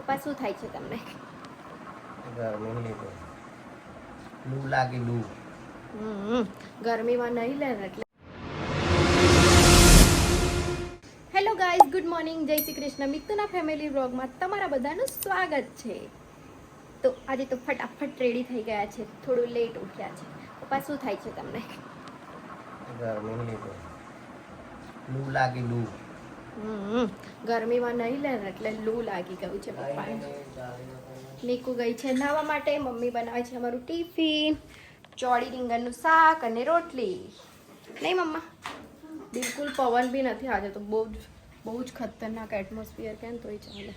પપ્પા શું થાય છે તમને? લૂ લાગી લૂ. ગરમીમાં નહીં લે એટલે. હેલો ગાઈઝ, ગુડ મોર્નિંગ, જય શ્રી કૃષ્ણ. મિત્તુના ફેમિલી વ્લોગમાં તમારા બધાનું સ્વાગત છે. તો આજે તો ફટાફટ રેડી થઈ ગયા છે, થોડું લેટ ઉઠ્યા છે. પપ્પા શું થાય છે તમને? લૂ લાગી લૂ. ગરમીમાં નહીં લે એટલે લૂ લાગી ગયું છે પપ્પાને. નીકુ ગઈ છે નાહવા માટે. મમ્મી બનાવે છે અમારું ટિફિન, ચોળી રીંગણનું શાક અને રોટલી. નહીં મમ્મા? બિલકુલ પવન બી નથી આજે તો. બહુ જ ખતરનાક એટમોસ્ફિયર કેમ તોય ચાલે.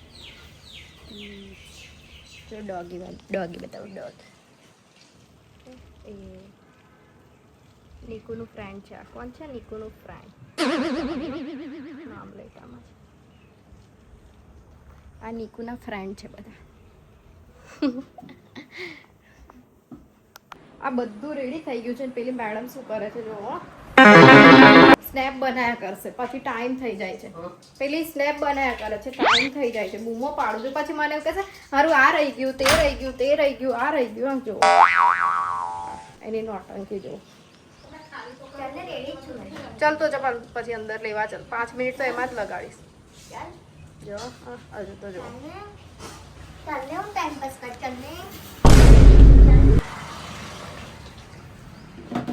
જો ડોગી બતાવું. ડોગ એ નીકુનું ફ્રેન્ડ છે. આ કોણ છે? નીકુનું ફ્રેન્ડ. નામ લેતામાં આ નીકુના ફ્રેન્ડ છે બધા. આ બધું રેડી થઈ ગયું છે. પેલી મેડમ શું કરે છે જો, સ્નેપ બનાયા કરશે, પછી ટાઈમ થઈ જાય છે. પેલી સ્નેપ બનાયા કરે છે, ટાઈમ થઈ જાય છે, બૂમો પાડું છું, પછી મને એવું કહે છે હારું આ રહી ગયું, તે રહી ગયું, તે રહી ગયું, આ રહી ગયું. આમ જો એની નોટંકી જો. ચાલ તો ચલ પછી અંદર લેવા ચાલ. 5 મિનિટ તો એમાં જ લગાડીશ. જો હજુ તો જો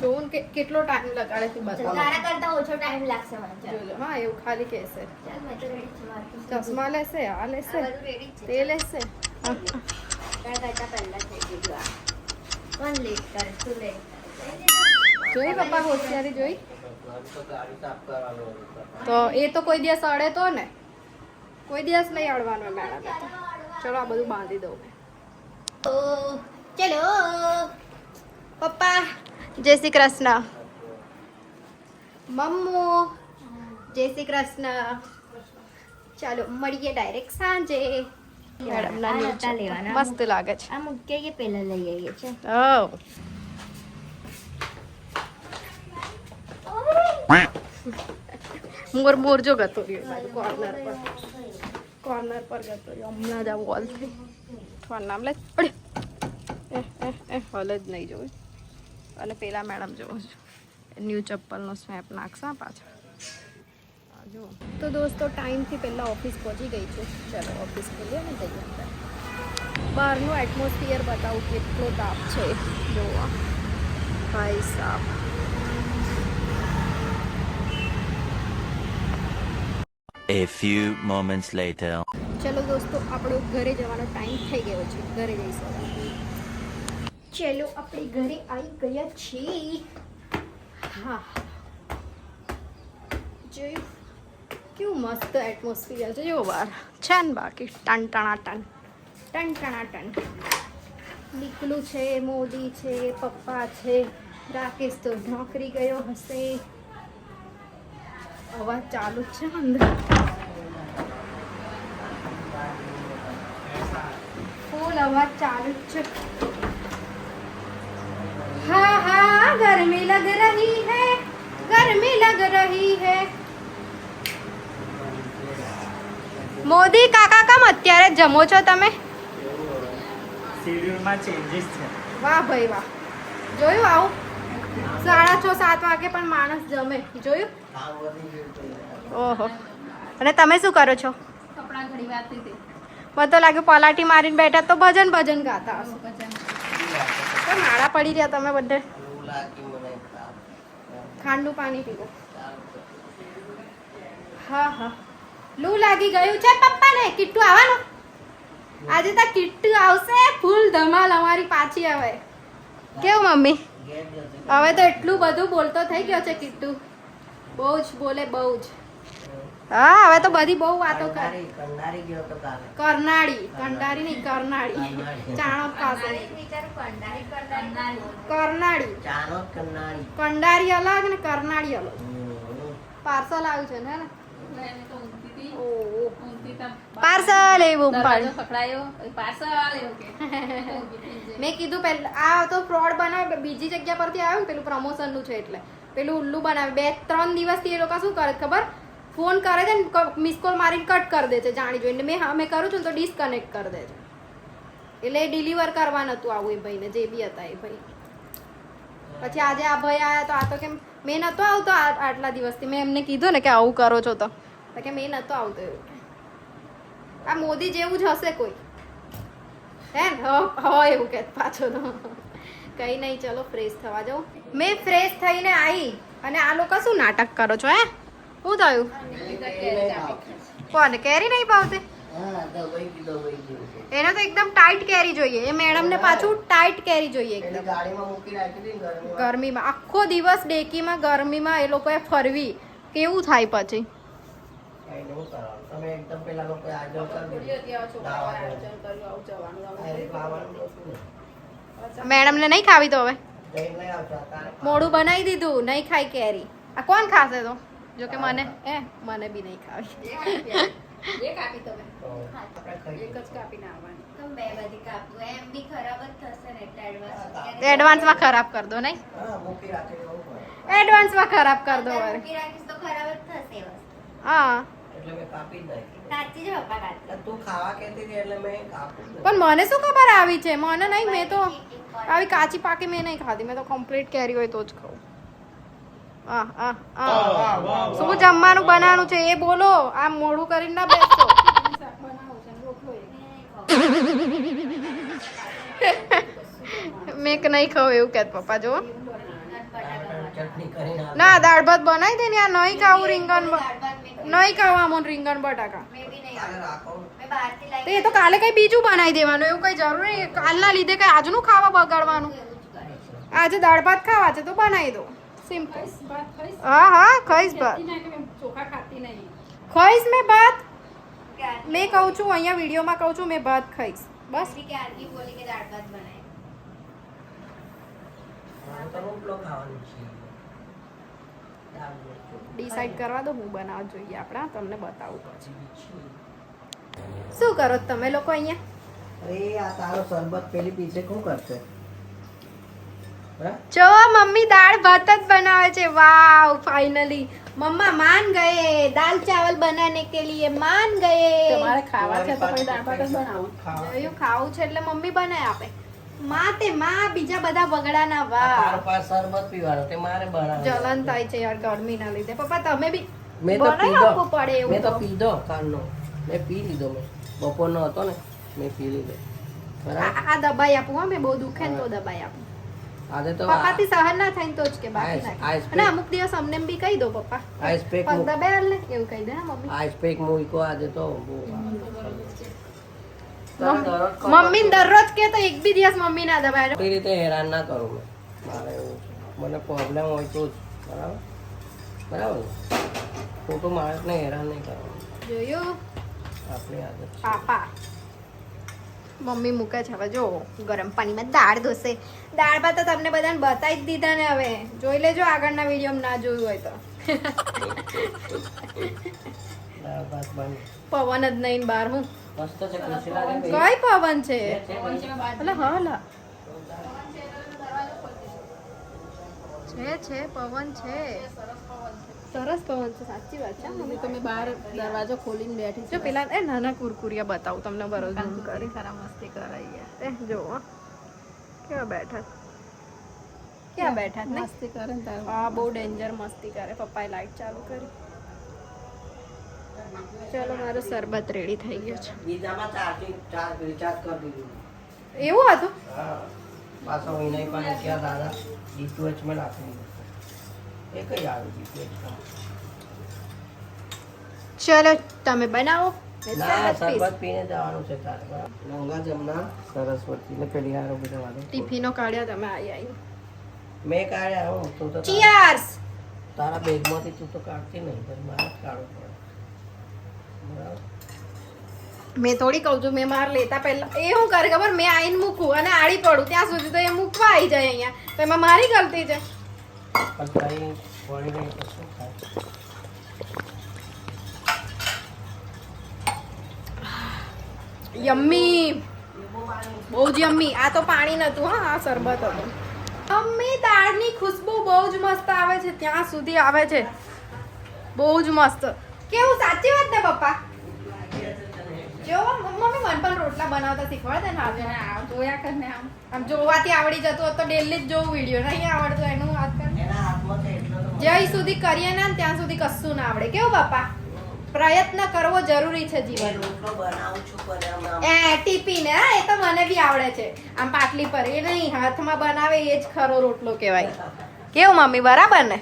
જોન કે કેટલો ટાઈમ લગાડે છે બસ. તારા કરતા ઓછો ટાઈમ લાગશે મને. જોજો હા, એવું ખાલી કહેશે. ચાલ મેં તો રેડી છું. ચશ્મા લેશે, આ લેશે, રેડી છે. તે લેશે. તારા કરતા પહેલા થઈ ગયું આ. કોણ લેટ કરે? તું લેટ કરે. જોઈ પપ્પા હોશિયારી જોઈ. ગાડી સાફ કરવાનો. તો એ તો કોઈ દિવસ અડે તો ને, કોઈ દિવસ નહીં અડવાનો મેડમ. ચલો આ બધું બાંધી દઉં. ઓ ચલો પપ્પા જય શ્રી કૃષ્ણ. મમ્મુ જય શ્રી કૃષ્ણ. ચાલો મળીએ ડાયરેક્ટ સાંજે. મેડમ આ નતા લેવાના. મસ્ત લાગે છે. આ મૂકી આવીએ, પહેલા લઈ આવીએ છે. મોર જો ગતો રહ્યો કોર્નર પર ગતો રહ્યો. હમણાં જ આ વોલ થઈ. થોડા નામ લે પડે. હલ જ નહીં જોયું. અને પેલા મેડમ જોવો છો, ન્યૂ ચપ્પલનો સ્નેપ નાખશે પાછળ. જો તો દોસ્તો ટાઈમથી પહેલાં ઓફિસ પહોંચી ગઈ છું. ચાલો ઓફિસ ખોલીએ ને જઈએ અંદર. બહારનું એટમોસ્ફિયર બતાવું કેટલો તાપ છે. જોવા ભાઈ સાહેબ. A few moments later. ચલો દોસ્તો, આપણો ઘરે જવાનો ટાઈમ થઈ ગયો છે. ઘરે જઈશું. ચલો આપણે ઘરે આવી ગયા છીએ. હા જોયું કેવું મસ્ત એટમોસ્ફિયર છે. જો બહાર છે ને બાકી ટન ટન. નીકલું છે, મોદી છે, પપ્પા છે, રાકેશ તો નોકરી ગયો હશે. અવાજ ચાલુ જ છે અંદર. ફૂલ અવાજ ચાલુ જ છે. हाँ गर्मी लग रही है, गर्मी लग रही है. મોદી કાકા કામ અત્યારે જ જમો છો તમે? શેડ્યુલમાં ચેન્જીસ છે. વાહ ભાઈ વાહ. જોયું આવું 6:30-7 વાગે પણ માણસ જમે. જોયું? ઓહો. અને તમે શું કરો છો? કપડાં ઘડી વાતી હતી. મને તો લાગ્યું પલાટી મારીને બેઠા તો ભજન ગાતા હશો. તો માળા પડી રહ્યા તમે બધે. લૂ લાગી મને. ઠંડુ પાણી પીવો. હા લૂ લાગી ગયું છે પપ્પાને. કિટ્ટુ આવવાનું આજે તો. કિટ્ટુ આવશે ફૂલ ધમાલ અમારી પાછી. હવે કેવું મમ્મી? હવે તો એટલું બધું બોલતો થઈ ગયો છે કિટ્ટુ. બહુ જ બોલે, બહુ જ. હા હવે તો બધી બહુ વાતો કરે. કંડારી ગયો તો કાલે. કંડારી નહીં, કરનાળી. ચાણોદ પાસે. કરનાળી. ચાનો કંડારી. કંડારી અલગ ને કરનાળી અલગ. પાર્સલ આવ્યું છે ને. પાર્સલ એવું મેં કીધું પેલા આ તો ફ્રોડ બનાવે. બીજી જગ્યા પરથી આવ્યું ને, પેલું પ્રમોશન નું છે એટલે પેલું ઉલ્લુ બનાવે. 2-3 દિવસથી એ લોકો શું કરે ખબર? ફોન કરે છે ને મિસ કોલ મારીને કટ કરી દે છે જાણી જોઈને. મેં હા મેં કરું છું ને તો ડિસ્કનેક્ટ કરી દે છે. એટલે ડિલિવર કરવા નતું આવું એ ભાઈને, જે બી હતા એ ભાઈ. પછી આજે આ ભાઈ આવ્યા તો આ તો કેમ મેં નતો આવતો આટલા દિવસથી. મેં એમને કીધું ને કે આવું કરો છો તો કે મેં નતો આવતો એવું. આ મોદી જેવું જ હશે કોઈ, હે ને? હા એવું કે પાછો તો કઈ નહીં. ચલો ફ્રેશ થવા જાઉં. મેં ફ્રેશ થઈને આવી અને આ લોકો શું નાટક કરો છો? હે શું થયું? કોને કેરી નહીં ભાવતી? हाँ दवाई की એને તો એકદમ ટાઈટ કેરી જોઈએ. એ મેડમ ને પાછું ટાઈટ કેરી જોઈએ એટલે એકદમ. ગાડીમાં મૂકી રાખી હતી ને ગરમીમાં. ગરમીમાં આખો દિવસ ડેકીમાં ગરમીમાં એ લોકોએ ફરવી, કેવું થાય પછી? કઈ નહીં કરવાનું. તમે એકદમ પેલા લોકો આગળ કરી દીધું. ડાયરેક્ટ લાવવાનું નહોતું ને. મેડમ ને નહીં ખાવી તો હવે જઈને લઈ આવજો. તારે મોડું બનાવી દીધું, નહીં ખાય કેરી. આ કોણ ખાશે તો? જો કે મને મને બી નહીં ખાવી. એક આપી તમે તો આપણે ખાઈ એક જ કાપીને આવવાની. તો બે બધી કાપવું એમ બી ખરાબ જ થશે ને એટલે એડવાન્સ એડવાન્સમાં ખરાબ કર દો. નહીં હા મૂકી રાખી દેવું પડે. એડવાન્સમાં ખરાબ કર દો હવે. મૂકી રાખીશ તો ખરાબ જ થશે એ વસ્તુ. હા એટલે મેં કાપી જ નાખી. કાચી જ પપ્પા કાચી. એટલે તું ખાવા કહેતી હતી એટલે મેં કાપી જ પણ મને શું ખબર આવી છે? મને નહીં. મેં તો આવી કાચી પાકી મેં નહીં ખાધી. મેં તો કમ્પ્લીટ કેરી હોય તો જ ખાઉં. શું જમવાનું બનાવવાનું છે એ બોલો. આ મોડું કરીને ના બેસતો. મેં નહીં ખાવ એવું કે પપ્પા જો. ચટણી કરીને આપી. ના દાળ ભાત બનાવી દે ને. આ નહીં ખાવું રીંગણ નહીં ખાવું આમાં રીંગણ બટાકા. મેં બી નહીં તારે રાખો. મેં બહારથી તો લાવી એ તો કાલે કઈ બીજું બનાવી દેવાનું. એવું કઈ જરૂર નહીં. કાલના લીધે કઈ આજનું ખાવા બગાડવાનું. એવું જ કરે છે. આજે દાળ ભાત ખાવા છે તો બનાવી દો. સિમ્પલ. હા હા ખાઈશ ભાત. ખાઈશ મેં ભાત. મેં કહું છું અહીંયા વિડીયોમાં કહું છું મેં ભાત ખાઈશ બસ. બી કે આરતી બોલી કે દાળ ભાત બનાય. મારે તો રોટલો ખાવાનો છે. દાળ ભાત. ડિસાઈડ કરવા દો હું બનાવવા જોઈએ આપણા. તમને બતાવું પછી. શું કરો છો તમે લોકો અહીંયા? અરે આ તારો શરબત પેલી પીછે શું કરશે? હા? જો મમ્મી દાળ ભાત જ બનાવે છે. વાવ ફાઇનલી મમ્મા मान गए. दाल चावल बनाने के लिए मान गए. તમારે ખાવા છે તો પછી દાળ ભાત જ બનાવો. જોયું ખાવું છે એટલે મમ્મી બનાય આપે. માં તે માં બીજા બધા બગડાના આ તારો વાહ પાસે શરબત પીવાનો તે મારે બનાવવાનું. જલન થાય છે યાર ગરમીના લીધે. પપ્પા તમે બી મેં તો બનાવી પીધો. આપવું પડે એવું મેં તો તો. પીધો કાલનો. મેં પી લીધો. મેં બપોરનો હતો ને મેં પી લીધો. બરાબર. આ દબાઈ આપું હા. મેં બહુ દુખે ને તો દબાઈ આપું. આજે તો પપ્પાથી સહન ના થાય ને તો જ કે બાકી આઈસ- ના આઈસ અને અમુક દિવસ અમને બી કહી દો પપ્પા આઈસ પેક પગ દબાઈ હાલ ને એવું કહી દે હા મમ્મી. આઈસ પેક મૂક્યો આજે તો બહુ મમ્મી દરરોજ કે તો એક બી દિવસ મમ્મી ના દબાય. ખોટી રીતે હેરાન ના કરું મેં. મારે એવું છે. મને પ્રોબ્લેમ હોય તો જ. બરાબર બરાબર ને? ખોટું માણસને હેરાન નહીં કરવાનું. જોયું આપણી આદત છે. પાપા મમ્મી મૂકે છે હવે જો ગરમ પાણીમાં દાળ ધોશે. દાળ ભાત તો તમને બધાને બતાવી જ દીધા ને. હવે જોઈ લેજો આગળના વિડીયોમાં ના જોયું હોય તો. દાળ ભાત બની. પવન જ નહીં બહાર. હું મસ્ત છે. ખુશી લાગે ભાઈ. કઈ પવન છે? છે. એટલે હા લા છે પવન છે. સરસ પવન છે સાચી વાત છે. મમ્મી તમે બહાર દરવાજો ખોલીને બેઠી જો પેલા એ નાના કુરકુરિયા બતાવું તમને બરોબર ઝૂમ કરી. ખરા મસ્તી કરાઈ એ જો કેવા બેઠા ક્યાં બેઠા ને મસ્તી કરે ને તારે હા બહુ ડેન્જર મસ્તી કરે. પપ્પાએ લાઈટ ચાલુ કરી. ચલો મારો શરબત રેડી થઈ ગયો છે. બીજામાં ચાર્જ રિચાર્જ કરી દીધું. એવું હતું? હા પાછો વિનય પાસે ક્યાં દાદા ડીપીએચમાં નાખી દીધું. એ કઈ આવ્યું ડીપીએચમાં? ચલો તમે બનાવો. મેં ના શરબત પીશ. શરબત પીને જવાનું છે તારે. બરાબર. ગંગા જમના સરસ્વતી ને પેલી હારો બધા વાળે. ટિફિનો કાઢ્યા તમે આવી મેં કાઢ્યા હું તું તો ચીયર્સ. તારા બેગમાંથી તું તો કાઢતી નહીં પછી મારે જ કાઢવું પડે. બરાબર. મેં થોડી કહું છું મેં માર લેતા પહેલા એ શું કરે ખબર? મેં આઈને મૂકું અને આડી પડું ત્યાં સુધી તો એ મૂકવા આવી જાય અહીંયા. તો એમાં મારી ગલતી છે. પણ તારી વળી નહીં તો શું થાય? યમ્મી બહુ જ યમ્મી. આ તો પાણી નતું હા આ શરબત હતું. મમ્મી દાળની ખુશ્બુ બહુ જ મસ્ત આવે છે. ત્યાં સુધી આવે છે બહુ જ મસ્ત. કેવું સાચી વાત ને પપ્પા? જો મમ્મી મને પણ રોટલા બનાવતા શીખવાડે ને આજે આમ જોયા કર ને આમ આમ જોવાથી આવડી જતું હોત તો ડેલી જ જોવું વિડીયો નહીં આવડતું એનું વાત કર એના હાથમાં છે એટલો તો જ્યાં સુધી કરીએ ને ત્યાં સુધી કશું ના આવડે કેવું બાપા પ્રયત્ન કરવો જરૂરી છે જીવનમાં રોટલો બનાવું છું પણ આમ એ ટીપીને હા એ તો મને બી આવડે છે આમ પાટલી પર એ નહીં હાથમાં બનાવે એ જ ખરો રોટલો કહેવાય કેવું મમ્મી બરાબર ને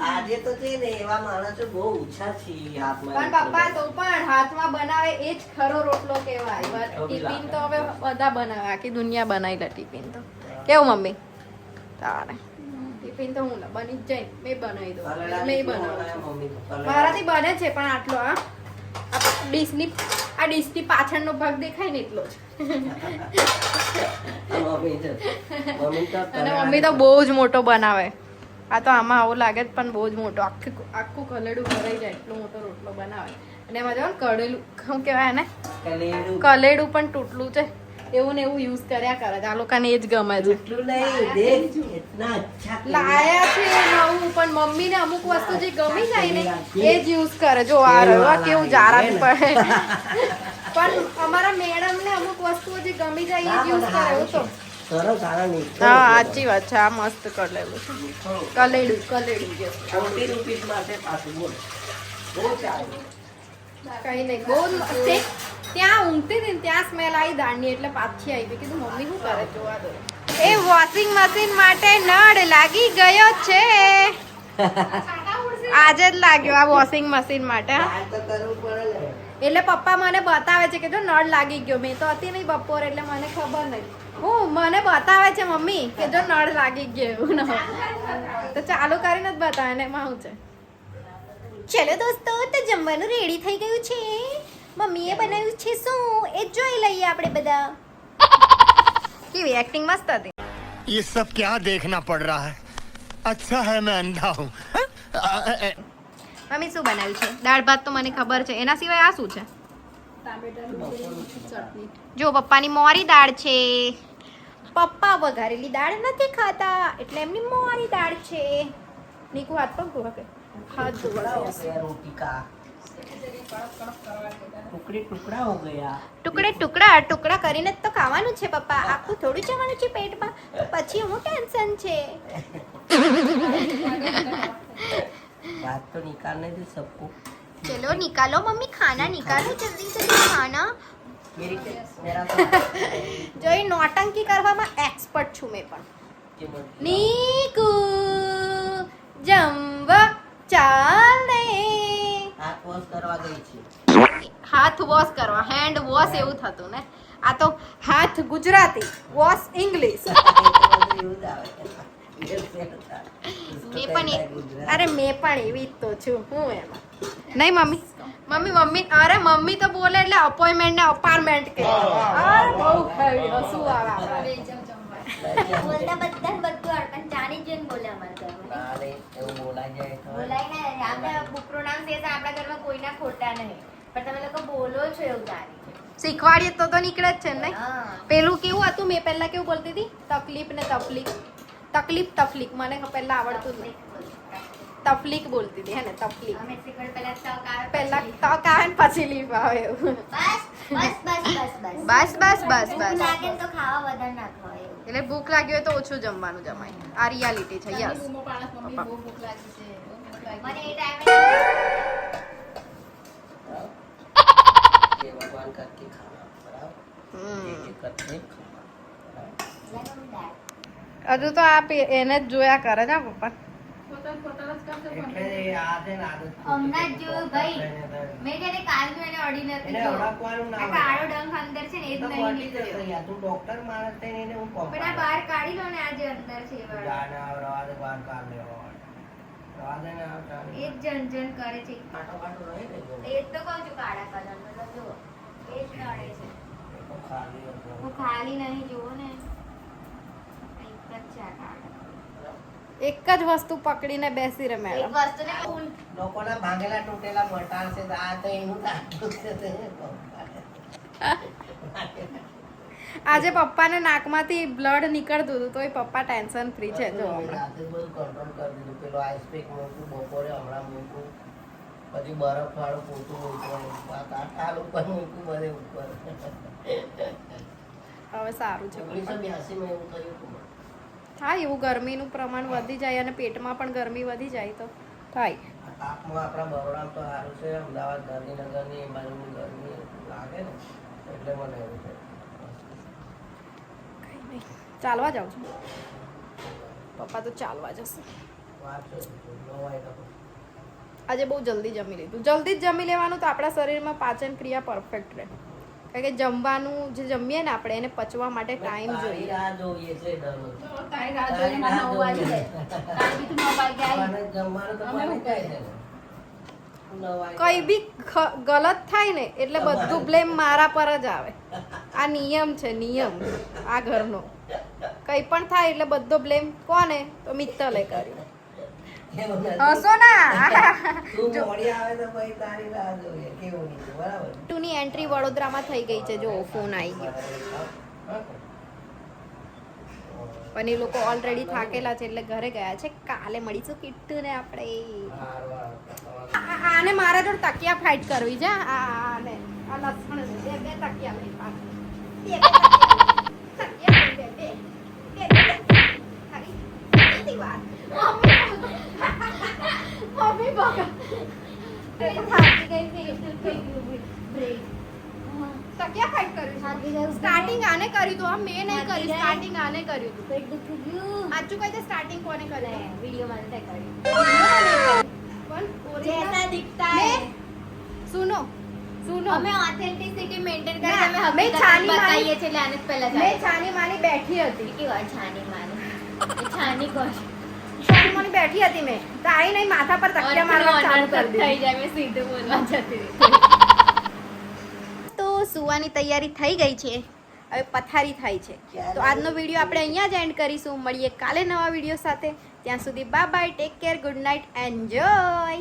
આજે તો છે ને એવા માણસો બહુ ઓછા છે હાથમાં પણ પપ્પા તો પણ હાથમાં બનાવે એ જ ખરો રોટલો કહેવાય ટિફિન તો હવે બધા બનાવે આખી દુનિયા બનાવી લે ટિફિન તો કેવું મમ્મી તારે ટિફિન તો હું બની જ જાય મેં બનાવી દઉં મેં બનાવું છું મારાથી બને છે પણ આટલો આ ડીશની પાછળનો ભાગ દેખાય ને એટલો જ અને મમ્મી તો બહુ જ મોટો બનાવે આ તો આમાં આવું લાગે જ પણ બહુ જ મોટો આખું કલેડું ભરાઈ જાય એટલો મોટો રોટલો બનાવે અને એમાં જો કડેલું શું કહેવાય ને કલેડું પણ તૂટલું છે એવું ને એવું યુઝ કર્યા કરે છે આ લોકોને એ જ ગમે છે લાયા છે નવું પણ મમ્મીને અમુક વસ્તુ જે ગમી જાય ને એ જ યુઝ કરે જો આ રહ્યો કેવું જારા પડે પણ અમારા મેડમ ને અમુક વસ્તુઓ જે ગમી જાય એ જ યુઝ કરે એવું તો હા સાચી વાત છે આ મસ્ત કરેલું છે કલેડું જે કઈ નહીં બહુ ત્યાં ઊંઘતી હતી ને ત્યાં સ્મેલ આવી દાળની એટલે પાછી આવી કીધું મમ્મી શું કરે જોવા દો એ વોશિંગ મશીન માટે નળ લાગી ગયો છે આજે જ લાગ્યો આ વોશિંગ મશીન માટે એટલે પપ્પા મને બતાવે છે કે જો નળ લાગી ગયો મેં તો હતી નહીં બપોર એટલે મને ખબર નહીં મને બતાવે છે મમ્મી કે જો નળ લાગી ગયો એવું તો ચાલુ કરીને જ બતાવે ને એમાં શું છે ચલો દોસ્તો તો જમવાનું રેડી થઈ ગયું છે મમ્મીએ બનાવ્યું છે શું એ જોઈ લઈએ આપણે બધા કેવી એક્ટિંગ મસ્ત હતી ये सब क्या देखना पड़ रहा है अच्छा है मैं अंधा हूँ મમ્મી શું બનાવ્યું છે દાળ ભાત તો મને ખબર છે એના સિવાય આ શું છે ચટણી જો પપ્પાની મોરી દાળ છે પપ્પા વઘારેલી દાળ નથી ખાતા એટલે એમની મોરી દાળ છે નીકુ હાથ પગ ધોવા કે હાથ ધોવા ટુકડા કરીને તો ખાવાનું છે પપ્પા આખું થોડું જવાનું છે પેટમાં તો પછી હું ટેન્શન છે बात तो निकालने दे सबको चलो निकालो मम्मी खाना निकालो जल्दी जल्दी खाना જો એ નોટંકી કરવામાં એક્સપર્ટ છું મેં પણ નીકુ જમવા ચાલ ને હાથ વોશ કરવા ગઈ છે હાથ વોશ કરવા હેન્ડ વોશ એવું થતું ને આ તો હાથ ગુજરાતી વોશ ઇંગ્લિશ મેં પણ એવી જ તો છું હું એમાં નહીં મમ્મી અરે મમ્મી તો બોલે એટલે અપોઇન્ટમેન્ટ ને અપાર્ટમેન્ટ કે અરે બહુ હસવું આવે બોલતા બધા બધું અડકન જાણી જોઈને બોલે અમારા ઘરમાં એવું બોલાઈ જાય તો બોલાય ને આપણે પ્રોનાઉન્સિએશન આપણા ઘરમાં કોઈના ખોટા નહીં પણ તમે લોકો બોલો છો એવું જાણી શીખવાડીએ તો નીકળે જ છે ને હા પેલું કેવું હતું મેં પહેલા કેવું બોલતી હતી તકલીફ ને તફલીક મને પહેલા આવડતું જ નહીં તફલીક બોલતી હતી હે ને તફલીક અમે શીખવાડ પહેલા તક આવે પહેલા તક આવે ને પછી લીફ આવે એવું બસ બસ લાગે ને તો ખાવા વધારે ના ખવાય એવું. એટલે ભૂખ લાગી હોય તો ઓછું જમવાનું જમાય આ રિયાલિટી છે યસ બૂમો પાડે મમ્મી બહુ ભૂખ લાગી છે બહુ ભૂખ લાગી મને એ ટાઈમે ये भगवान करके खाना बराबर ये करते खाना હજુ તો આ એને જ જોયા કરે છે પપ્પા પોતાને પોતાને જ કરશે પણ એટલે આ છે ને આદત હમણાં જ જોયું ભાઈ મેં જ્યારે કાલનું એને ઓર્ડિનરી એને ઓળખવાનું ના આ કાળો ડંખ અંદર છે ને એ જ નહીં નીકળ્યો તું ડોક્ટર માણસ છે ને એને હું કહું પણ આ બહાર કાઢી લો ને આ જે અંદર છે એ વાળો જાના રવા દે બહાર કાઢ લેવો રવા દે ને આ કાઢ એ જ જન કરે છે કાટો કાટો રહે ને જો એ જ તો કહું છું કાળા કલરનો તો જુઓ એ જ નડે છે તો ખાલી હતો હું ખાલી નહીં જુઓ ને એક જ છે આ કાળો એક જ વસ્તુ પકડીને બેસી રહે એક મેડમ વસ્તુને ઊન લોકોના ભાંગેલા તૂટેલા મટાર છે તો આ તો એનું દાંતું છે તે આજે પપ્પાને નાકમાંથી બ્લડ નીકળતું હતું તોય પપ્પા ટેન્શન ફ્રી છે જો રાતે બધું કંટ્રોલ કરી દીધું પેલો આઈસ પેક મૂકું બપોરે હમણાં મૂકું પછી બરફ વાળું પોતું મૂકવાનું કાલ ઉપર મૂકવું બધે ઉપર હવે સારું છે 1982 માં એવું થયું હતું હા એવું ગરમીનું પ્રમાણ વધી જાય અને પેટમાં પણ ગરમી વધી જાય તો થાય. આ તાપમાં આપણા બરોડામાં તો સારું છે અમદાવાદ ગાંધીનગરની એ બાજુની ગરમી લાગે ને એટલે મને એવું છે. કંઈ નહીં ચાલવા જાઉં છું. પપ્પા તો ચાલવા જશે. વાત છે નવાઈ તો આજે બહુ જલ્દી જમી લીધું. જલ્દી જ જમી લેવાનું તો આપણા શરીરમાં પાચન ક્રિયા પરફેક્ટ રહે. કારણ કે જમવાનું જે જમીએ ને આપણે એને પચવા માટે ટાઈમ તારી જોઈએ. રાહ જોઈએ છે દરરોજ. તારી રાહ જોઈને મારા 9 વાગી જાય. તારી બી તું 9 વાગે આવી. મને જમવાનું તો અમે બની જાય છે ને. 9 વાગે. કઈ બી ગલત થાય ને એટલે બધું બ્લેમ મારા પર જ આવે. આ નિયમ છે, નિયમ આ ઘરનો. કઈ પણ થાય એટલે બધો બ્લેમ કોને? તો મિત્તલે કર્યો. એવું નથી. હસો ના. તું મોડી આવે તો પછી તારી રાહ જોઈએ કેવું નહીં બરાબર ટુની એન્ટ્રી વડોદરામાં થઈ ગઈ છે. જો ફોન આવી ગયો. પણ એ લોકો ઓલરેડી થાકેલા છે એટલે ઘરે ગયા છે. કાલે મળીશું કિટ્ટુને આપણે. આને મારા જોડે તકિયા ફાઇટ કરવી છે. આને આ લસણ છે. બે તકિયા લઈ પાસ. બે તકિયા લઈ બે. ખાલી કેટલી વાર. મમ્મી બગા. થાકી ગઈ છે. થઈ ગયું બ્રેક. તકિયા ફાઇટ કરવી છે. સ્ટાર્ટિંગ આને કર્યું હતું. મેં નહીં કર્યું. સ્ટાર્ટિંગ આને કર્યું હતું. પેટ દુખી ગયું સાચું કહી દે સ્ટાર્ટિંગ કોને કર્યું? વિડીયો માં તે કર્યું પણ જૈસા દિખતા मैं- है सुनो सुनो અમે ઓથેન્ટિસિટી મેન્ટેન ના, કરીને અમે મેં હકીકત છાની બતાવીએ માની- છીએ એટલે આને જ પહેલા मैं छानी मानी बैठी હતી. કેટલી વાર છાની માની એ છાની કોણ છાની માની બેઠી હતી મેં તો આઈ નહીં માથા પર તકિયા મારવા ચાલુ કરી થઈ દીધી. જાય મેં સીધું બોલવા જતી રહી તો સુવાની તૈયારી થઈ ગઈ છે. હવે પથારી થાય છે. તો આજનો વિડીયો આપણે અહીંયા જ એન્ડ કરીશું. મળીએ કાલે નવા વિડીયો સાથે. ત્યાં સુધી bye bye, take care, good night, enjoy.